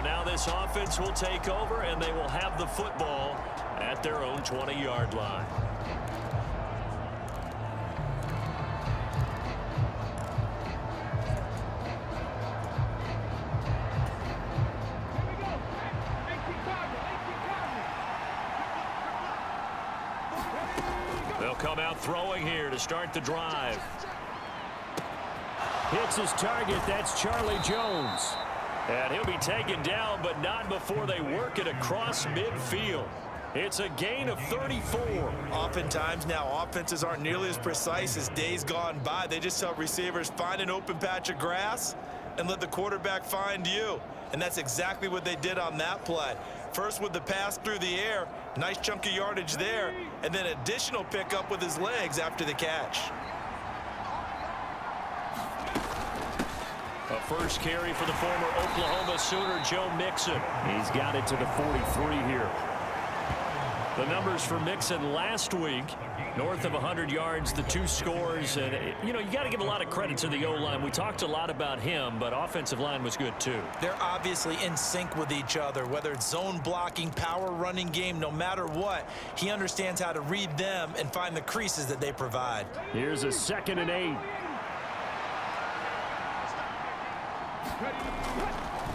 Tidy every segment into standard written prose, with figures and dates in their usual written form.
So now this offense will take over, and they will have the football at their own 20-yard line. They'll come out throwing here to start the drive. Hits his target. That's Charlie Jones. And he'll be taken down, but not before they work it across midfield. It's a gain of 34. Oftentimes now, offenses aren't nearly as precise as days gone by. They just help receivers find an open patch of grass and let the quarterback find you. And that's exactly what they did on that play. First with the pass through the air, nice chunk of yardage there, and then additional pickup with his legs after the catch. A first carry for the former Oklahoma Sooner, Joe Mixon. He's got it to the 43 here. The numbers for Mixon last week, north of 100 yards, the 2 scores. And, you know, you got to give a lot of credit to the O-line. We talked a lot about him, but offensive line was good too. They're obviously in sync with each other, whether it's zone blocking, power running game, no matter what. He understands how to read them and find the creases that they provide. Here's a 2nd and 8.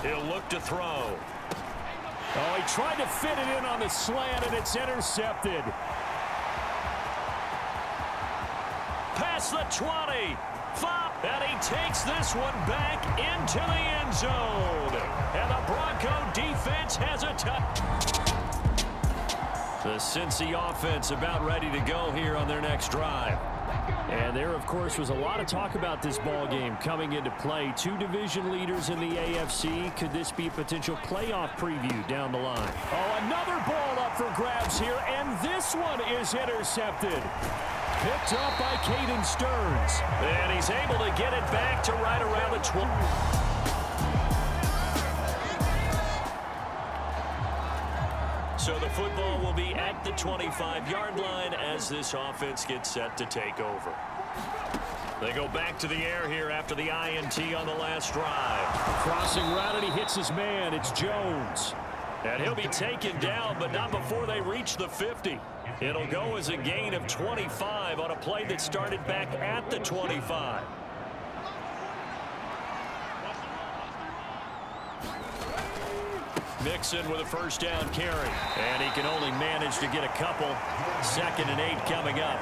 He'll look to throw. Oh, he tried to fit it in on the slant, and it's intercepted. Past the 20. 5. And he takes this one back into the end zone. And the Bronco defense has a touch. The Cincy offense about ready to go here on their next drive. And there, of course, was a lot of talk about this ball game coming into play. 2 division leaders in the AFC. Could this be a potential playoff preview down the line? Oh, another ball up for grabs here, and this one is intercepted. Picked up by Caden Stearns. And he's able to get it back to right around the 20. So the football will be at the 25-yard line as this offense gets set to take over. They go back to the air here after the INT on the last drive. Crossing route, and he hits his man. It's Jones. And he'll be taken down, but not before they reach the 50. It'll go as a gain of 25 on a play that started back at the 25. Mixon with a first down carry. And he can only manage to get a couple. 2nd and 8 coming up.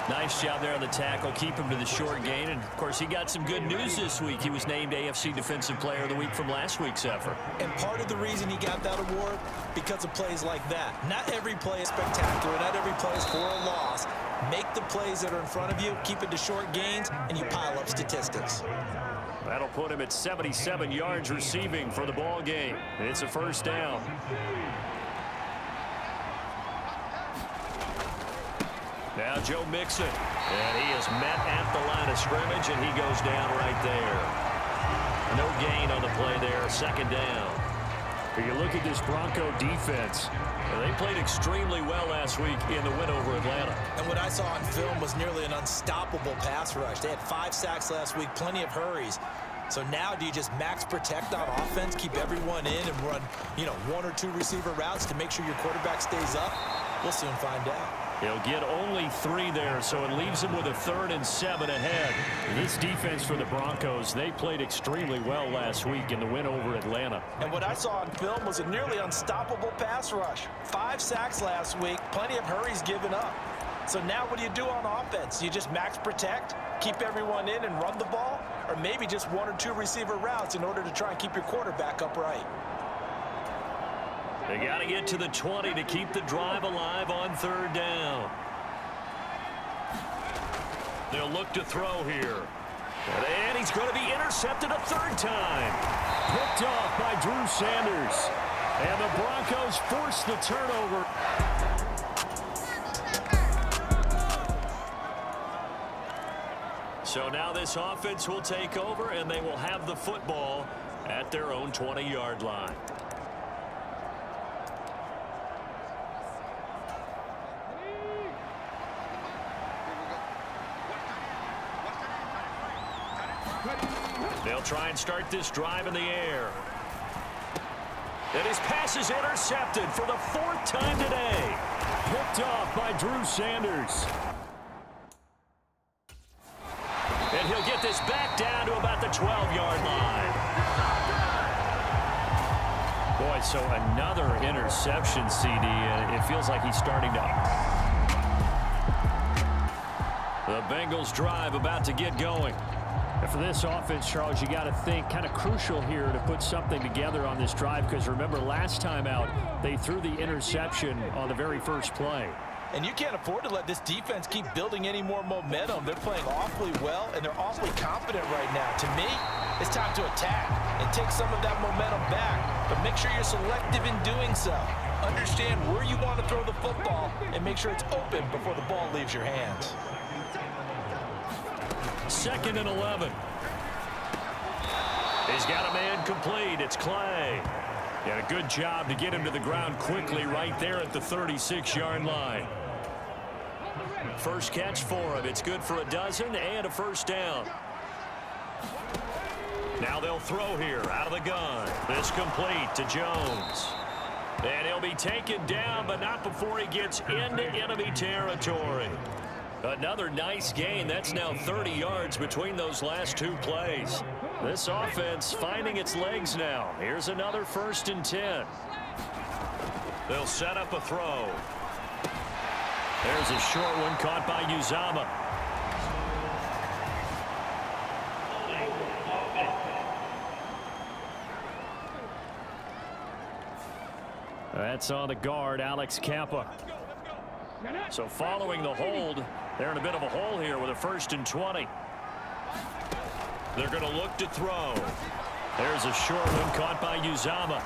Nice job there on the tackle. Keep him to the short gain. And, of course, he got some good news this week. He was named AFC Defensive Player of the Week from last week's effort. And part of the reason he got that award, because of plays like that. Not every play is spectacular. Not every play is for a loss. Make the plays that are in front of you, keep it to short gains, and you pile up statistics. That'll put him at 77 yards receiving for the ball game. It's a first down. Now Joe Mixon. And he is met at the line of scrimmage, and he goes down right there. No gain on the play there. 2nd down. If you look at this Bronco defense, they played extremely well last week in the win over Atlanta. And what I saw on film was nearly an unstoppable pass rush. They had 5 sacks last week, plenty of hurries. So now do you just max protect on offense, keep everyone in, and run, 1 or 2 receiver routes to make sure your quarterback stays up? We'll soon find out. He'll get only 3 there, so it leaves him with a 3rd and 7 ahead. This defense for the Broncos, they played extremely well last week in the win over Atlanta. And what I saw on film was a nearly unstoppable pass rush. 5 sacks last week, plenty of hurries given up. So now what do you do on offense? You just max protect, keep everyone in and run the ball, or maybe just 1 or 2 receiver routes in order to try and keep your quarterback upright. They got to get to the 20 to keep the drive alive on 3rd down. They'll look to throw here. And he's going to be intercepted a 3rd time. Picked off by Drew Sanders. And the Broncos force the turnover. So now this offense will take over, and they will have the football at their own 20-yard line. They'll try and start this drive in the air. And his pass is intercepted for the 4th time today. Picked off by Drew Sanders. And he'll get this back down to about the 12-yard line. Boy, so another interception, CD, and it feels like he's starting to... The Bengals drive about to get going. And for this offense, Charles, you got to think kind of crucial here to put something together on this drive, because remember last time out, they threw the interception on the very first play. And you can't afford to let this defense keep building any more momentum. They're playing awfully well, and they're awfully confident right now. To me, it's time to attack and take some of that momentum back. But make sure you're selective in doing so. Understand where you want to throw the football and make sure it's open before the ball leaves your hands. 2nd and 11. He's got a man complete. It's Clay. And a good job to get him to the ground quickly right there at the 36-yard line. First catch for him. It's good for a dozen and a first down. Now they'll throw here out of the gun. This complete to Jones. And he'll be taken down, but not before he gets into enemy territory. Another nice gain. That's now 30 yards between those last 2 plays. This offense finding its legs now. Here's another 1st and 10. They'll set up a throw. There's a short one caught by Uzama. That's on the guard, Alex Kappa. So following the hold, they're in a bit of a hole here with a 1st and 20. They're going to look to throw. There's a short one caught by Uzama.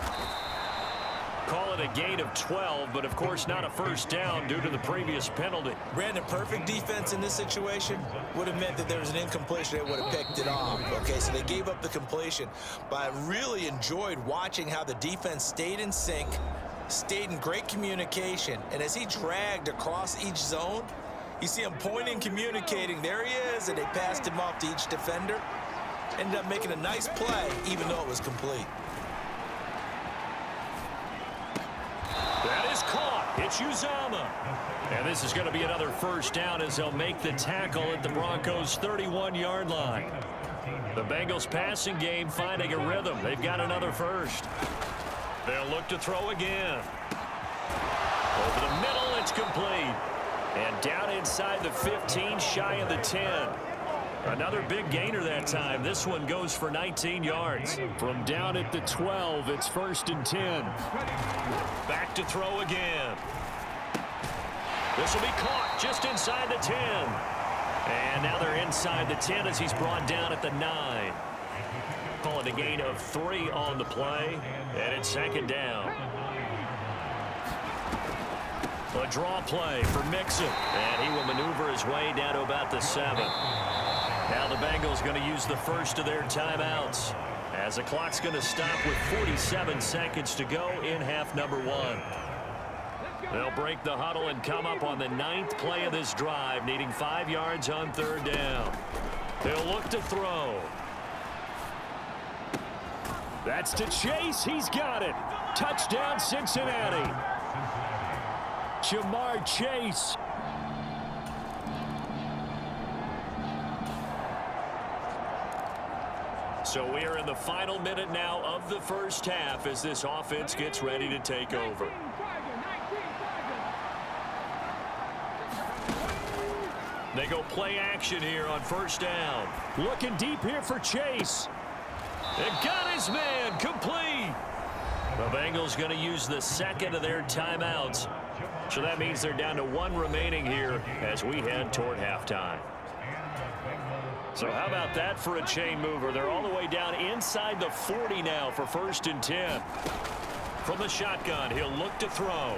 Call it a gain of 12, but of course not a first down due to the previous penalty. Brandon, perfect defense in this situation would have meant that there was an incompletion. They would have picked it off. Okay, so they gave up the completion. But I really enjoyed watching how the defense stayed in sync, stayed in great communication, and as he dragged across each zone, you see him pointing, communicating. There he is, and they passed him off to each defender. Ended up making a nice play, even though it was complete. That is caught. It's Uzama. And this is going to be another first down as they'll make the tackle at the Broncos' 31-yard line. The Bengals passing game finding a rhythm. They've got another first. They'll look to throw again. Over the middle, it's complete. And down inside the 15, shy of the 10. Another big gainer that time. This one goes for 19 yards. From down at the 12, it's 1st and 10. Back to throw again. This will be caught just inside the 10. And now they're inside the 10 as he's brought down at the 9. Call it a gain of 3 on the play. And it's 2nd down. A draw play for Mixon. And he will maneuver his way down to about the 7. Now the Bengals going to use the first of their timeouts as the clock's going to stop with 47 seconds to go in half number 1. They'll break the huddle and come up on the 9th play of this drive, needing 5 yards on 3rd down. They'll look to throw. That's to Chase. He's got it. Touchdown, Cincinnati. Jamar Chase. So we are in the final minute now of the first half as this offense gets ready to take over. They go play action here on 1st down. Looking deep here for Chase. And got his man complete. The Bengals going to use the 2nd of their timeouts. So that means they're down to 1 remaining here as we head toward halftime. So how about that for a chain mover? They're all the way down inside the 40 now for 1st and 10. From the shotgun, he'll look to throw.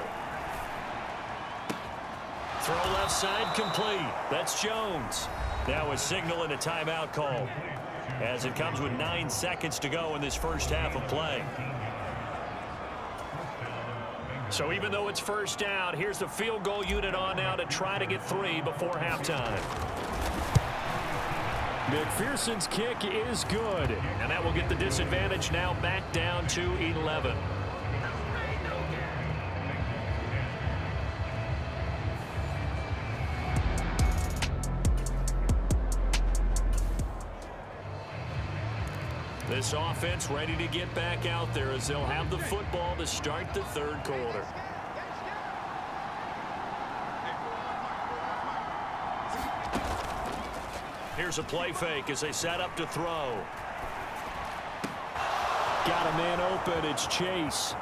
Throw left side complete. That's Jones. Now a signal and a timeout call as it comes with 9 seconds to go in this first half of play. So even though it's 1st down, here's the field goal unit on now to try to get 3 before halftime. McPherson's kick is good. And that will get the disadvantage now back down to 11. This offense ready to get back out there as they'll have the football to start the third quarter. Here's a play fake as they set up to throw. Got a man open. It's Chase.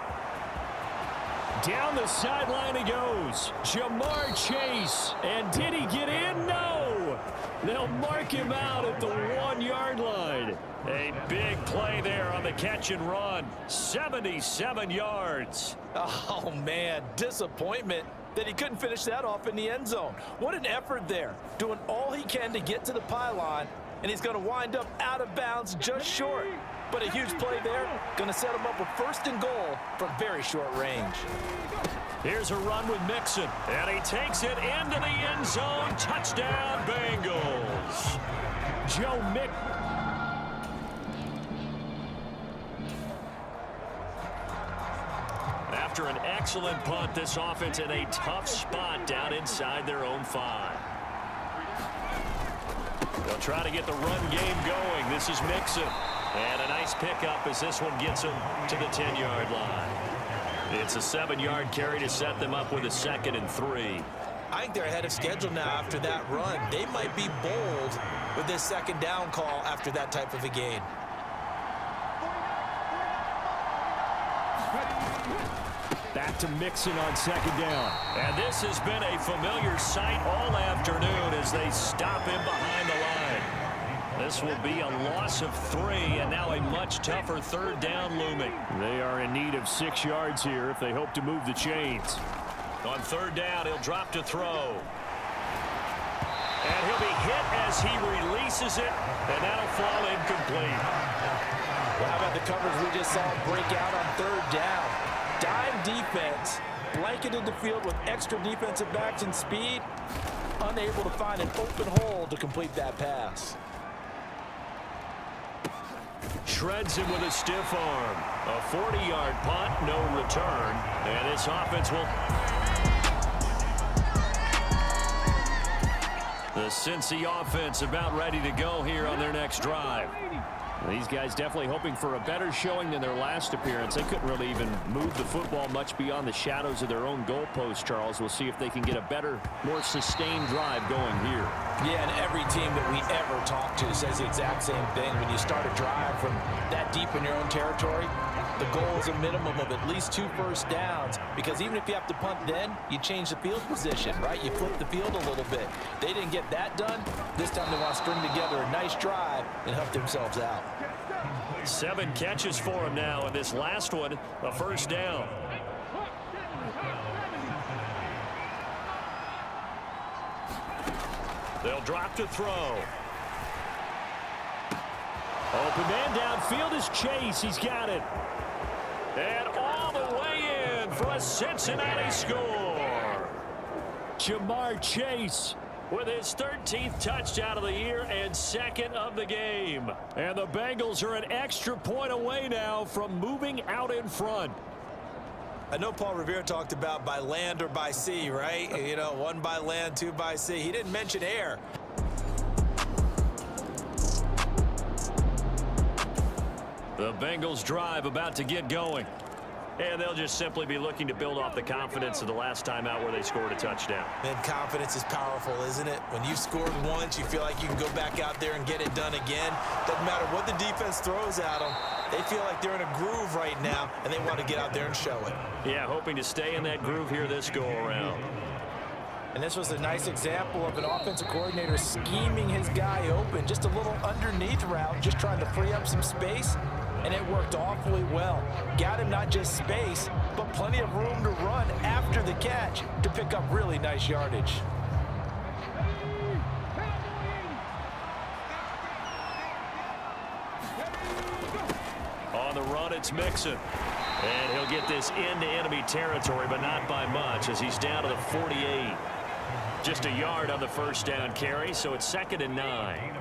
Down the sideline he goes. Jamar Chase. And did he get in? No. They'll mark him out at the 1-yard line. A big play there on the catch and run. 77 yards. Oh, man, disappointment that he couldn't finish that off in the end zone. What an effort there, doing all he can to get to the pylon, and he's going to wind up out of bounds just short. But a huge play there, going to set him up with 1st and goal from very short range. Here's a run with Mixon, and he takes it into the end zone. Touchdown, Bengals. Joe Mixon. After an excellent punt, this offense in a tough spot down inside their own 5. They'll try to get the run game going. This is Mixon. And a nice pickup as this one gets him to the 10-yard line. It's a 7-yard carry to set them up with a 2nd and 3. I think they're ahead of schedule now after that run. They might be bold with this 2nd down call after that type of a gain. Back to Mixon on 2nd down. And this has been a familiar sight all afternoon as they stop him behind the line. This will be a loss of 3, and now a much tougher 3rd down looming. They are in need of 6 yards here if they hope to move the chains. On 3rd down, he'll drop to throw. And he'll be hit as he releases it, and that'll fall incomplete. Well, how about the coverage we just saw break out on 3rd down? Dime defense, blanketed the field with extra defensive backs and speed, unable to find an open hole to complete that pass. Shreds him with a stiff arm. A 40-yard punt, no return. And this offense will... The Cincy offense about ready to go here on their next drive. These guys definitely hoping for a better showing than their last appearance. They couldn't really even move the football much beyond the shadows of their own goalpost, Charles. We'll see if they can get a better, more sustained drive going here. Yeah, and every team that we ever talk to says the exact same thing. When you start a drive from that deep in your own territory, the goal is a minimum of at least 2 first downs, because even if you have to punt then, you change the field position, right? You flip the field a little bit. They didn't get that done. This time they want to string together a nice drive and help themselves out. 7 catches for him now, and this last one, a 1st down. They'll drop to throw. Open man downfield is Chase. He's got it. And all the way in for a Cincinnati score. Jamar Chase with his 13th touchdown of the year and 2nd of the game. And the Bengals are an extra point away now from moving out in front. I know Paul Revere talked about by land or by sea, right? You know, 1 by land, 2 by sea. He didn't mention air. The Bengals drive about to get going. And they'll just simply be looking to build off the confidence of the last time out where they scored a touchdown. And confidence is powerful, isn't it? When you've scored once, you feel like you can go back out there and get it done again. Doesn't matter what the defense throws at them. They feel like they're in a groove right now, and they want to get out there and show it. Yeah, hoping to stay in that groove here this go-around. And this was a nice example of an offensive coordinator scheming his guy open. Just a little underneath route, just trying to free up some space. And it worked awfully well. Got him not just space, but plenty of room to run after the catch to pick up really nice yardage. On the run, it's Mixon. And he'll get this into enemy territory, but not by much as he's down to the 48. Just a yard on the 1st down carry, so it's 2nd and 9.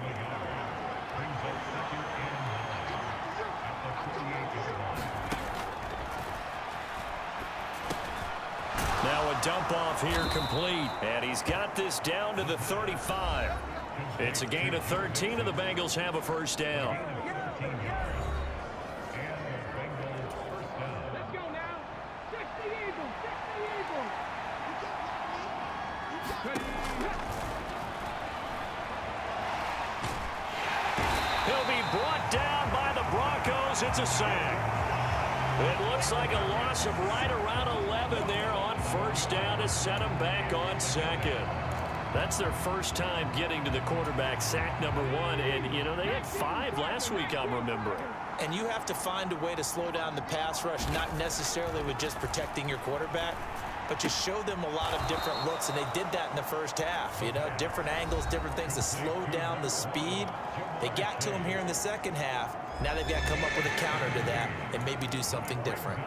Now a dump off here complete, and he's got this down to the 35. It's a gain of 13, and the Bengals have a 1st down. this. It's a sack. It looks like a loss of right around 11 there on first down to set them back on second. That's their first time getting to the quarterback, sack number 1. And, you know, they had 5 last week, I'm remembering. And you have to find a way to slow down the pass rush, not necessarily with just protecting your quarterback, but you show them a lot of different looks, and they did that in the first half. You know, different angles, different things to slow down the speed. They got to him here in the second half. Now they've got to come up with a counter to that and maybe do something different.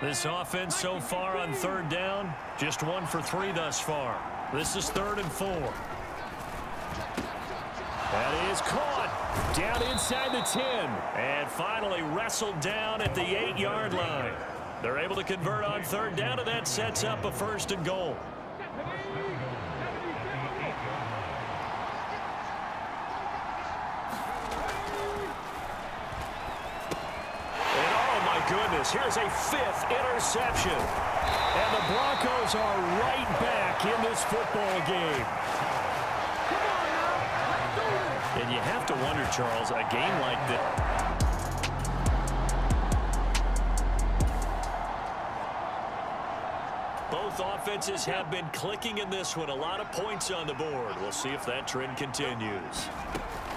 This offense so far on third down, just 1 for 3 thus far. This is 3rd and 4. That is caught down inside the 10. And finally wrestled down at the 8-yard line. They're able to convert on third down, and that sets up a 1st and goal. Goodness, here's a 5th interception. And the Broncos are right back in this football game. And you have to wonder, Charles, a game like this. Both offenses have been clicking in this one. A lot of points on the board. We'll see if that trend continues.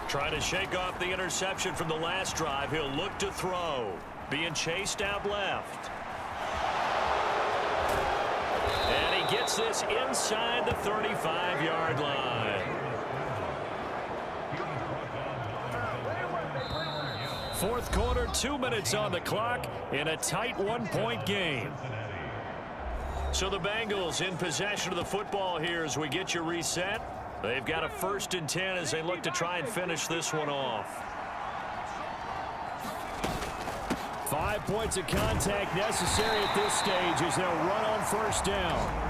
Trying to shake off the interception from the last drive. He'll look to throw. Being chased out left. And he gets this inside the 35-yard line. 4th quarter, 2 minutes on the clock in a tight 1-point game. So the Bengals in possession of the football here as we get you reset. They've got a 1st and 10 as they look to try and finish this one off. 5 points of contact necessary at this stage as they'll run on first down.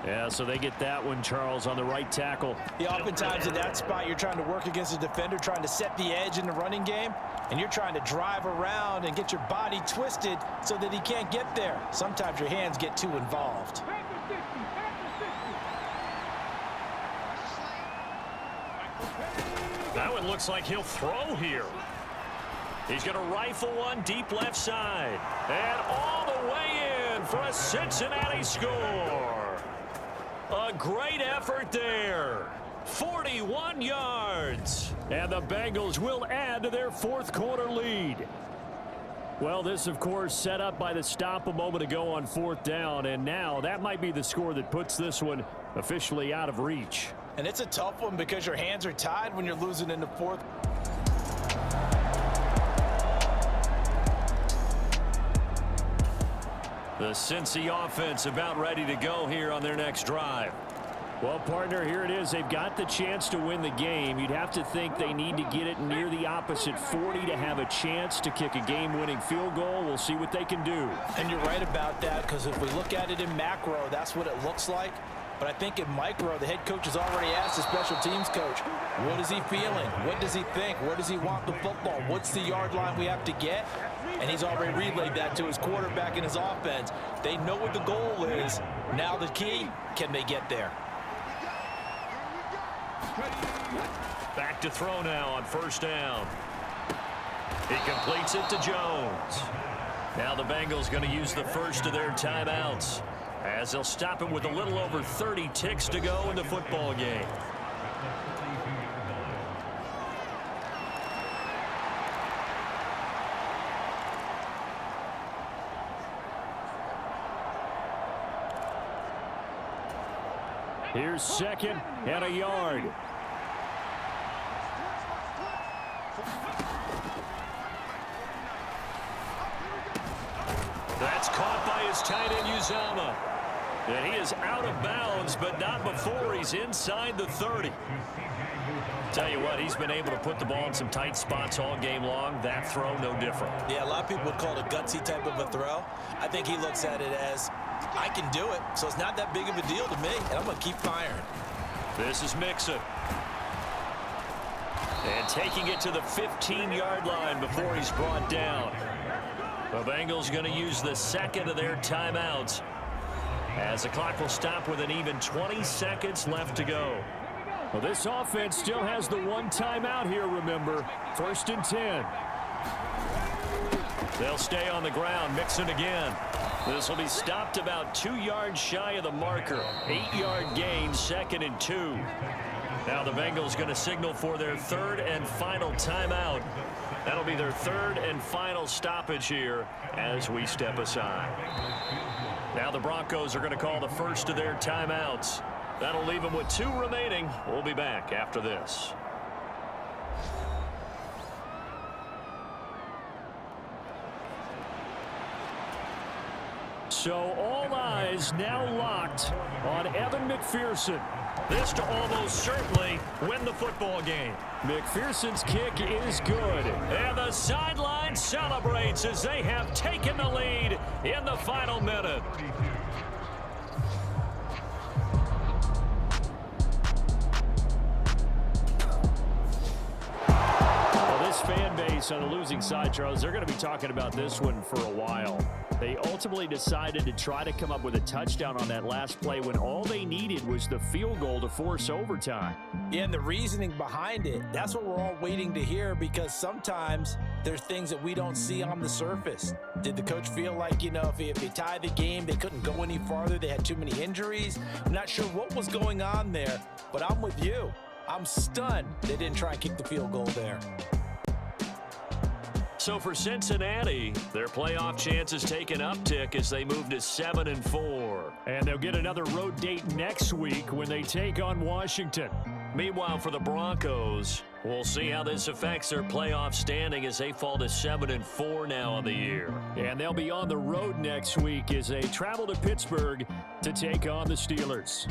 Yeah, so they get that one, Charles, on the right tackle. Yeah, oftentimes in that spot, you're trying to work against a defender, trying to set the edge in the running game, and you're trying to drive around and get your body twisted so that he can't get there. Sometimes your hands get too involved. That one looks like he'll throw here. He's going to rifle one deep left side. And all the way in for a Cincinnati score. A great effort there. 41 yards. And the Bengals will add to their 4th quarter lead. Well, this, of course, set up by the stop a moment ago on 4th down. And now that might be the score that puts this one officially out of reach. And it's a tough one because your hands are tied when you're losing in the 4th. The Cincy offense about ready to go here on their next drive. Well, partner, here it is. They've got the chance to win the game. You'd have to think they need to get it near the opposite 40 to have a chance to kick a game-winning field goal. We'll see what they can do. And you're right about that, because if we look at it in macro, that's what it looks like. But I think in micro, the head coach has already asked the special teams coach, what is he feeling? What does he think? Where does he want the football? What's the yard line we have to get? And he's already relayed that to his quarterback and his offense. They know what the goal is. Now the key, can they get there? Back to throw now on first down. He completes it to Jones. Now the Bengals going to use the first of their timeouts, as they'll stop him with a little over 30 ticks to go in the football game. Here's 2nd and a yard. That's caught by his tight end, Uzama. And he is out of bounds, but not before he's inside the 30. Tell you what, he's been able to put the ball in some tight spots all game long. That throw, no different. Yeah, a lot of people would call it a gutsy type of a throw. I think he looks at it as, I can do it, so it's not that big of a deal to me, and I'm going to keep firing. This is Mixon. And taking it to the 15-yard line before he's brought down. The Bengals going to use the second of their timeouts as the clock will stop with an even 20 seconds left to go. Well, this offense still has the one timeout here, remember. 1st and 10. They'll stay on the ground, mixing again. This will be stopped about 2 yards shy of the marker. 8-yard gain, 2nd and 2. Now the Bengals going to signal for their 3rd and final timeout. That'll be their 3rd and final stoppage here as we step aside. Now the Broncos are going to call the first of their timeouts. That'll leave them with 2 remaining. We'll be back after this. So all eyes now locked on Evan McPherson. This to almost certainly win the football game. McPherson's kick is good. And the sideline celebrates as they have taken the lead in the final minute. Well, this fan base on the losing side, Charles, they're going to be talking about this one for a while. They ultimately decided to try to come up with a touchdown on that last play when all they needed was the field goal to force overtime. Yeah, and the reasoning behind it, that's what we're all waiting to hear, because sometimes there's things that we don't see on the surface. Did the coach feel like, if they tied the game, they couldn't go any farther, they had too many injuries? I'm not sure what was going on there, but I'm with you. I'm stunned they didn't try and kick the field goal there. So for Cincinnati, their playoff chances take an uptick as they move to 7-4. And they'll get another road date next week when they take on Washington. Meanwhile, for the Broncos, we'll see how this affects their playoff standing as they fall to 7-4 now on the year. And they'll be on the road next week as they travel to Pittsburgh to take on the Steelers.